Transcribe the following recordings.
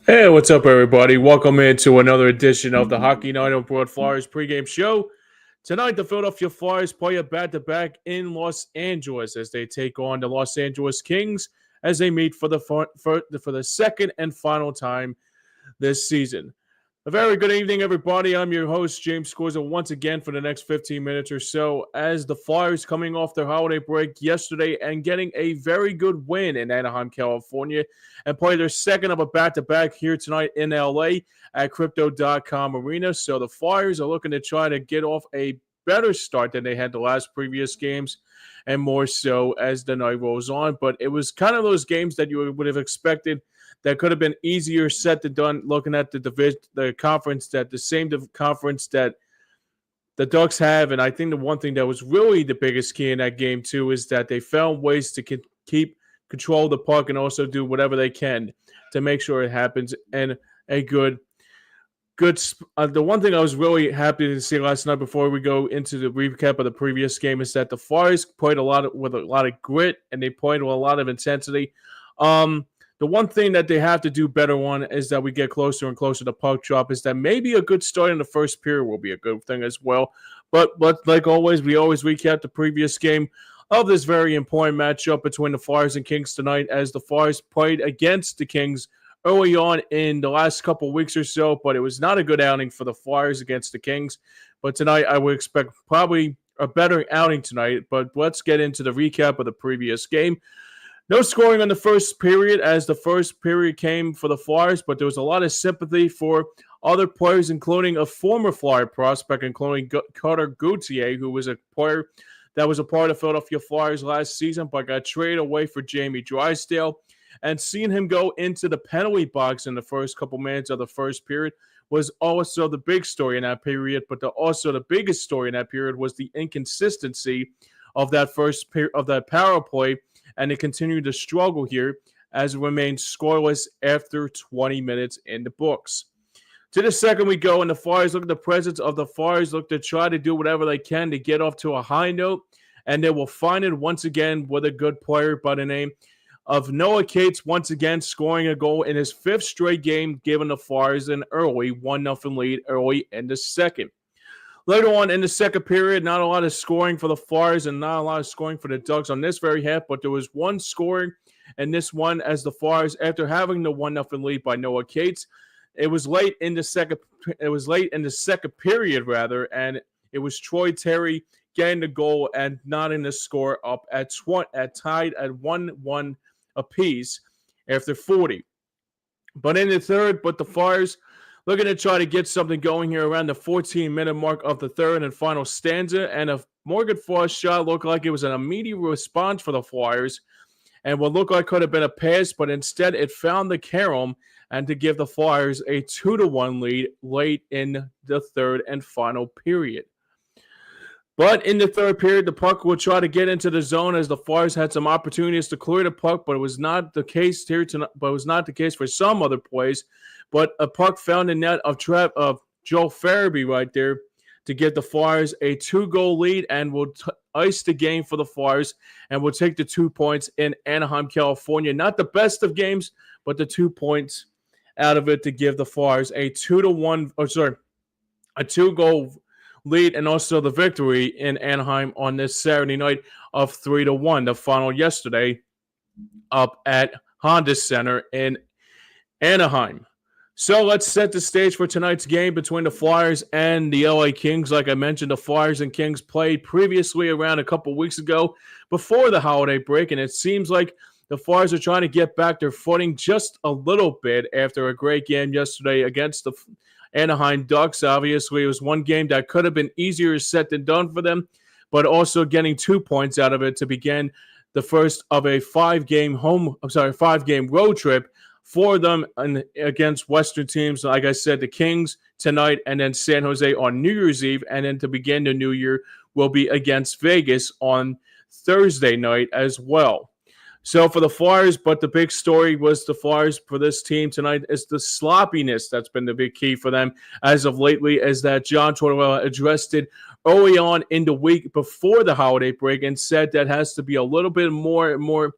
Hey, what's up, everybody? Welcome into another edition of the Hockey Night Abroad Flyers pregame show. Tonight, the Philadelphia Flyers play a back-to-back in Los Angeles as they take on the Los Angeles Kings as they meet for the second and final time this season. A very good evening, everybody. I'm your host, James Scorza, once again for the next 15 minutes or so as the Flyers coming off their holiday break yesterday and getting a very good win in Anaheim, California, and play their second of a back-to-back here tonight in LA at Crypto.com Arena. So the Flyers are looking to try to get off a better start than they had the last previous games, and more so as the night rolls on. But it was kind of those games that you would have expected that could have been easier said than done. Looking at the conference that the same conference that the Ducks have, and I think the one thing that was really the biggest key in that game too is that they found ways to keep control of the puck and also do whatever they can to make sure it happens. And a good. The one thing I was really happy to see last night before we go into the recap of the previous game is that the Flyers played with a lot of grit and they played with a lot of intensity. The one thing that they have to do better on is that we get closer and closer to puck drop is that maybe a good start in the first period will be a good thing as well. But like always, we always recap the previous game of this very important matchup between the Flyers and Kings tonight as the Flyers played against the Kings early on in the last couple of weeks or so, but it was not a good outing for the Flyers against the Kings. But tonight I would expect probably a better outing tonight. But let's get into the recap of the previous game. No scoring on the first period as the first period came for the Flyers, but there was a lot of sympathy for other players, including a former Flyer prospect, including Carter Gauthier, who was a player that was a part of Philadelphia Flyers last season, but got traded away for Jamie Drysdale. And seeing him go into the penalty box in the first couple minutes of the first period was also the big story in that period, but also the biggest story in that period was the inconsistency of that first period of that power play, and they continued to struggle here as it remained scoreless after 20 minutes in the books. To the second we go, and the Flyers look at the presence of the Flyers, look to try to do whatever they can to get off to a high note, and they will find it once again with a good player by the name of Noah Cates, once again scoring a goal in his fifth straight game, giving the Flyers an early 1-0 lead early in the second. Later on in the second period, not a lot of scoring for the Flyers and not a lot of scoring for the Ducks on this very half, but there was one scoring in this one as the Flyers, after having the 1-0 lead by Noah Cates, it was late in the second period rather, and it was Troy Terry getting the goal and knotting the score up at tied at 1-1 apiece after 40. But in the third, the Flyers looking to try to get something going here around the 14-minute mark of the third and final stanza, and a Morgan Frost shot looked like it was an immediate response for the Flyers, and what looked like could have been a pass, but instead it found the carom and to give the Flyers a 2-1 lead late in the third and final period. But in the third period, the puck would try to get into the zone as the Flyers had some opportunities to clear the puck, but it was not the case here tonight. But it was not the case for some other plays. But a puck found the net of Joe Farabee right there to give the Flyers a 2-goal lead and will ice the game for the Flyers and will take the 2 points in Anaheim, California. Not the best of games, but the 2 points out of it to give the Flyers a 2-1, a 2-goal lead and also the victory in Anaheim on this Saturday night of 3-1, the final yesterday up at Honda Center in Anaheim. So let's set the stage for tonight's game between the Flyers and the LA Kings. Like I mentioned, the Flyers and Kings played previously around a couple weeks ago before the holiday break, and it seems like the Flyers are trying to get back their footing just a little bit after a great game yesterday against the Anaheim Ducks. Obviously, it was one game that could have been easier said than done for them, but also getting 2 points out of it to begin the first of a 5-game road trip for them against Western teams. Like I said, the Kings tonight and then San Jose on New Year's Eve, and then to begin the new year will be against Vegas on Thursday night as well. So for the Flyers, but the big story was the Flyers for this team tonight is the sloppiness. That's been the big key for them as of lately, as that John Tortorella addressed it early on in the week before the holiday break and said that has to be a little bit more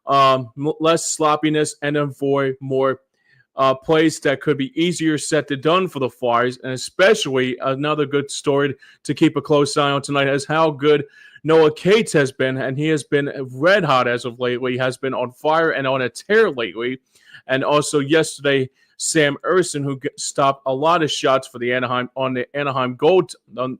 less sloppiness, and avoid more plays that could be easier said than done for the Flyers. And especially another good story to keep a close eye on tonight is how good Noah Cates has been, and he has been red hot as of lately. He has been on fire and on a tear lately. And also yesterday, Sam Ersson, who stopped a lot of shots for the Anaheim goal,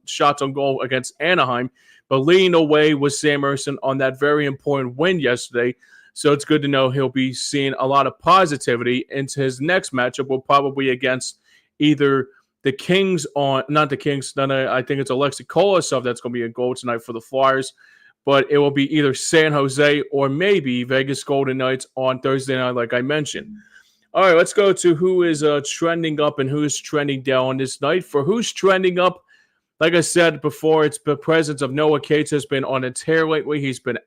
shots on goal against Anaheim, but leading away was Sam Ersson on that very important win yesterday. So it's good to know he'll be seeing a lot of positivity into his next matchup. Will probably against either the Kings not the Kings. I think it's Alexei Kolosov that's going to be a goal tonight for the Flyers, but it will be either San Jose or maybe Vegas Golden Knights on Thursday night, like I mentioned. All right, let's go to who is trending up and who is trending down this night. For who's trending up, like I said before, it's the presence of Noah Cates has been on a tear lately. He's been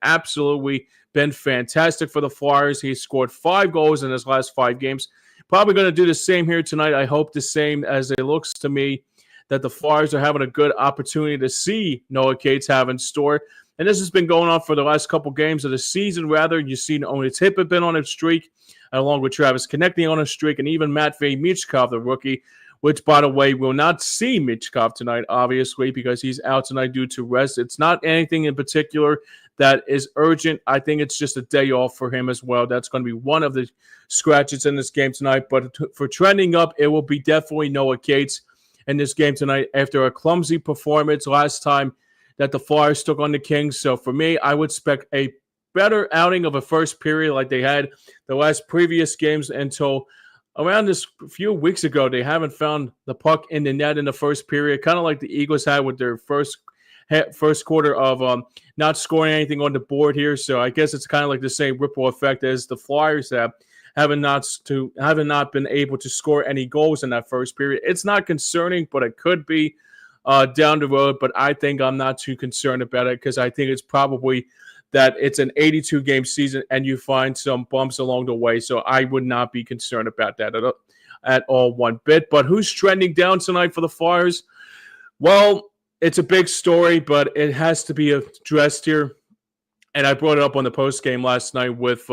fantastic for the Flyers. He's scored 5 goals in his last 5 games. Probably going to do the same here tonight. I hope the same, as it looks to me that the Flyers are having a good opportunity to see Noah Cates have in store. And this has been going on for the last couple games of the season, rather. You've seen only Tippett been on a streak, along with Travis Konechny on a streak, and even Matvei Michkov, the rookie, which, by the way, will not see Michkov tonight, obviously, because he's out tonight due to rest. It's not anything in particular that is urgent. I think it's just a day off for him as well. That's going to be one of the scratches in this game tonight. But for trending up, it will be definitely Noah Cates in this game tonight after a clumsy performance last time that the Flyers took on the Kings. So for me, I would expect a better outing of a first period like they had the last previous games until around this few weeks ago. They haven't found the puck in the net in the first period, kind of like the Eagles had with their first quarter of not scoring anything on the board here. So I guess it's kind of like the same ripple effect as the Flyers having not been able to score any goals in that first period. It's not concerning, but it could be down the road. But I think I'm not too concerned about it because I think it's probably that it's an 82-game season and you find some bumps along the way. So I would not be concerned about that at all one bit. But who's trending down tonight for the Flyers? Well, it's a big story, but it has to be addressed here. And I brought it up on the post game last night with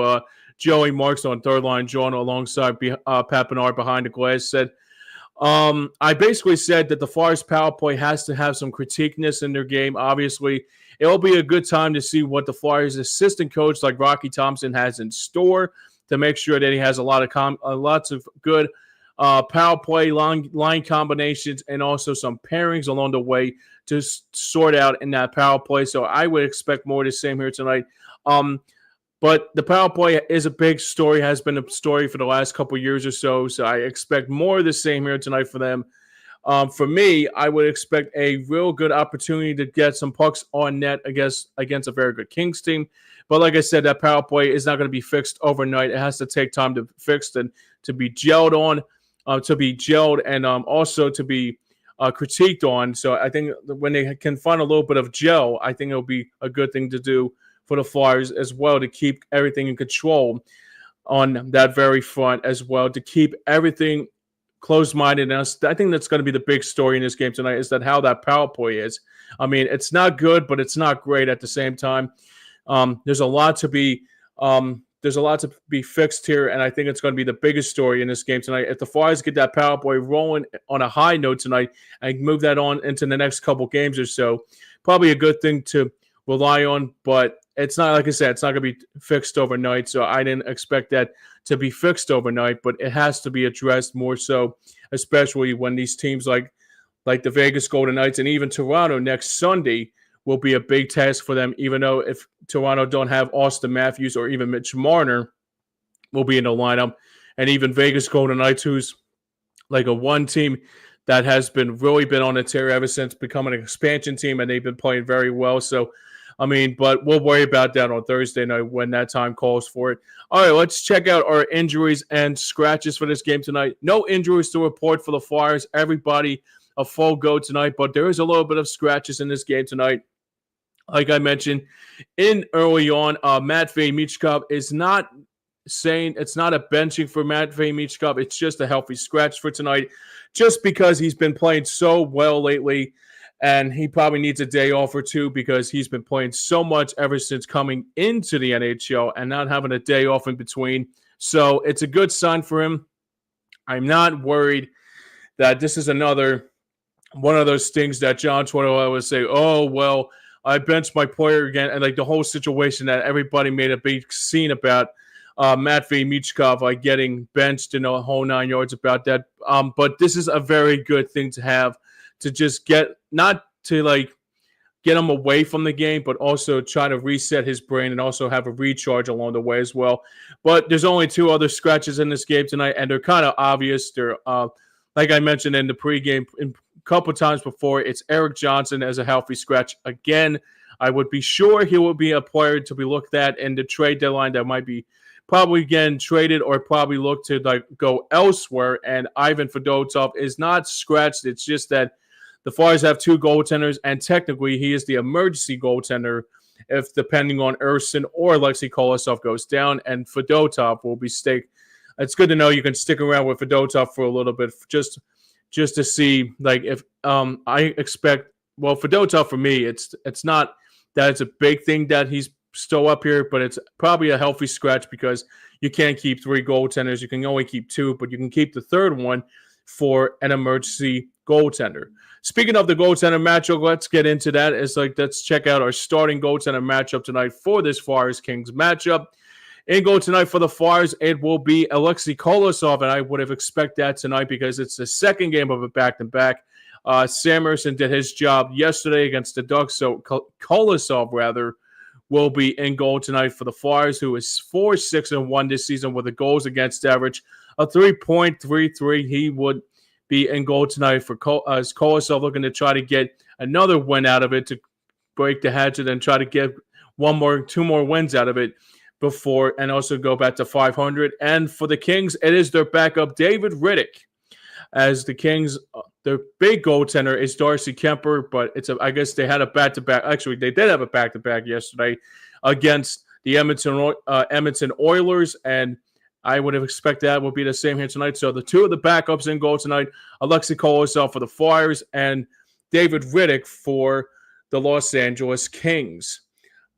Joey Marks on third line, John alongside Pat Bernard behind the glass. Said, I basically said that the Flyers power play has to have some critiqueness in their game. Obviously, it'll be a good time to see what the Flyers assistant coach like Rocky Thompson has in store to make sure that he has lots of good power play line combinations and also some pairings along the way to sort out in that power play. So I would expect more of the same here tonight. But the power play is a big story, has been a story for the last couple of years or so. So I expect more of the same here tonight for them. For me, I would expect a real good opportunity to get some pucks on net against a very good Kings team. But like I said, that power play is not going to be fixed overnight. It has to take time to fix and to be gelled and also to be critiqued on. So I think when they can find a little bit of gel, I think it'll be a good thing to do for the Flyers as well, to keep everything in control on that very front as well, to keep everything close-minded. And I think that's going to be the big story in this game tonight, is that how that power play is. I mean, it's not good, but it's not great at the same time. There's a lot to be fixed here, and I think it's going to be the biggest story in this game tonight. If the Flyers get that power play rolling on a high note tonight and move that on into the next couple games or so, probably a good thing to rely on. But it's not, like I said, it's not going to be fixed overnight. So I didn't expect that to be fixed overnight, but it has to be addressed more so, especially when these teams like the Vegas Golden Knights and even Toronto next Sunday will be a big task for them, even though if Toronto don't have Austin Matthews or even Mitch Marner will be in the lineup. And even Vegas Golden Knights, who's like a one team that has really been on a tear ever since becoming an expansion team, and they've been playing very well. So, I mean, but we'll worry about that on Thursday night when that time calls for it. All right, let's check out our injuries and scratches for this game tonight. No injuries to report for the Flyers. Everybody a full go tonight, but there is a little bit of scratches in this game tonight. Like I mentioned early on, Matvei Michkov is not saying it's not a benching for Matvei Michkov. It's just a healthy scratch for tonight, just because he's been playing so well lately. And he probably needs a day off or two because he's been playing so much ever since coming into the NHL and not having a day off in between. So it's a good sign for him. I'm not worried that this is another one of those things that John Tortorella would say, oh, well, I benched my player again. And like the whole situation that everybody made a big scene about Matvei Michkov getting benched in a whole 9 yards about that. But this is a very good thing to have, to just not to like get him away from the game, but also try to reset his brain and also have a recharge along the way as well. But there's only 2 other scratches in this game tonight, and they're kind of obvious. They're like I mentioned in the pregame a couple times before, it's Eric Johnson as a healthy scratch. Again, I would be sure he will be a player to be looked at in the trade deadline that might be probably getting traded or probably look to like go elsewhere. And Ivan Fedotov is not scratched. It's just that the Flyers have 2 goaltenders, and technically he is the emergency goaltender if depending on Erson or Alexei Kolosov goes down, and Fedotov will be stake. It's good to know you can stick around with Fedotov for a little bit just to see like if I expect, well, Fedotov for me, it's not that it's a big thing that he's still up here, but it's probably a healthy scratch because you can't keep 3 goaltenders. You can only keep 2, but you can keep the third one for an emergency goaltender. Speaking of the goaltender matchup, let's get into that. Let's check out our starting goaltender matchup tonight for this Flyers-Kings matchup. In goal tonight for the Flyers, it will be Alexei Kolosov, and I would have expected that tonight because it's the second game of a back-to-back. Sam Ersson did his job yesterday against the Ducks, so Kolosov, rather, will be in goal tonight for the Flyers, who is 4-6-1 this season with a goals against average of 3.33. He would be in goal tonight for Kolosov, looking to try to get another win out of it to break the hatchet and try to get 2 more wins out of it before and also go back to 500. And for the Kings, it is their backup, David Riddick. As the Kings, their big goaltender is Darcy Kemper, but I guess they had a back-to-back. Actually, they did have a back-to-back yesterday against the Edmonton Oilers, and I would have expected that would be the same here tonight. So the 2 of the backups in goal tonight, Alexei Kolosov for the Flyers and David Riddick for the Los Angeles Kings.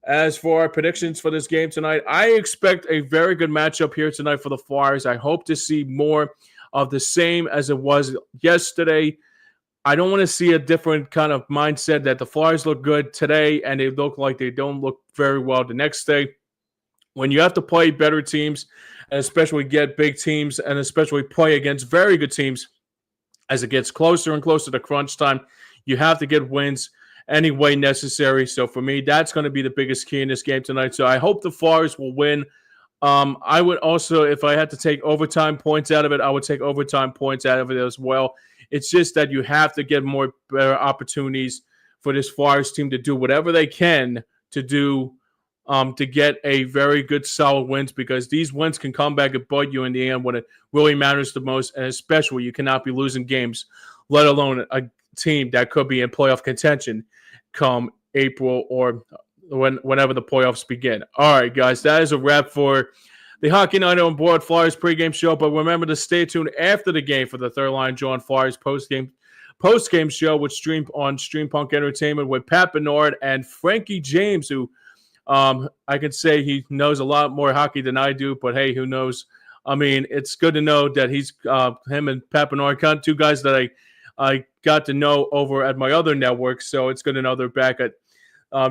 As for our predictions for this game tonight, I expect a very good matchup here tonight for the Flyers. I hope to see more of the same as it was yesterday. I don't want to see a different kind of mindset that the Flyers look good today and they look like they don't look very well the next day. When you have to play better teams, and especially get big teams, and especially play against very good teams, as it gets closer and closer to crunch time, you have to get wins any way necessary. So for me, that's going to be the biggest key in this game tonight. So I hope the Flyers will win. I would also, if I had to take overtime points out of it, I would take overtime points out of it as well. It's just that you have to get better opportunities for this Flyers team to do whatever they can to do to get a very good, solid wins, because these wins can come back and bite you in the end when it really matters the most, and especially you cannot be losing games, let alone a team that could be in playoff contention come April or whenever the playoffs begin. All right, guys, that is a wrap for the Hockey Night on Board Flyers pregame show, but remember to stay tuned after the game for the Third Line John Flyers postgame show with Stream Punk Entertainment with Pat Bernard and Frankie James, who I can say he knows a lot more hockey than I do, but hey, who knows? I mean, it's good to know that he's him and Pat Bernard, kind of 2 guys that I got to know over at my other network, so it's good to know they're back at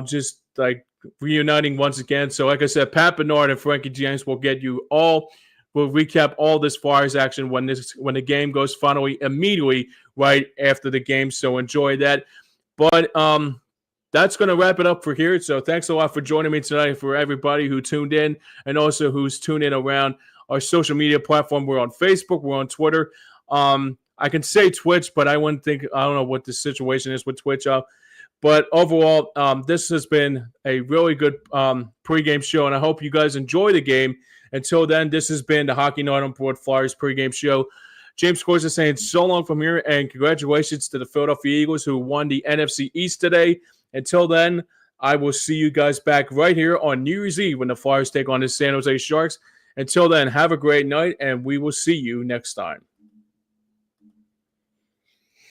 just like reuniting once again. So like I said, Pat Bernard and Frankie James will recap all this Flyers action when the game goes finally immediately right after the game. So enjoy that. But that's going to wrap it up for here. So thanks a lot for joining me tonight, for everybody who tuned in and also who's tuned in around our social media platform. We're on Facebook. We're on Twitter. I can say Twitch, but I don't know what the situation is with Twitch. But overall, this has been a really good pregame show, and I hope you guys enjoy the game. Until then, this has been the Hockey Night on Board Flyers pregame show. James Scorza saying so long from here, and congratulations to the Philadelphia Eagles who won the NFC East today. Until then, I will see you guys back right here on New Year's Eve when the Flyers take on the San Jose Sharks. Until then, have a great night, and we will see you next time.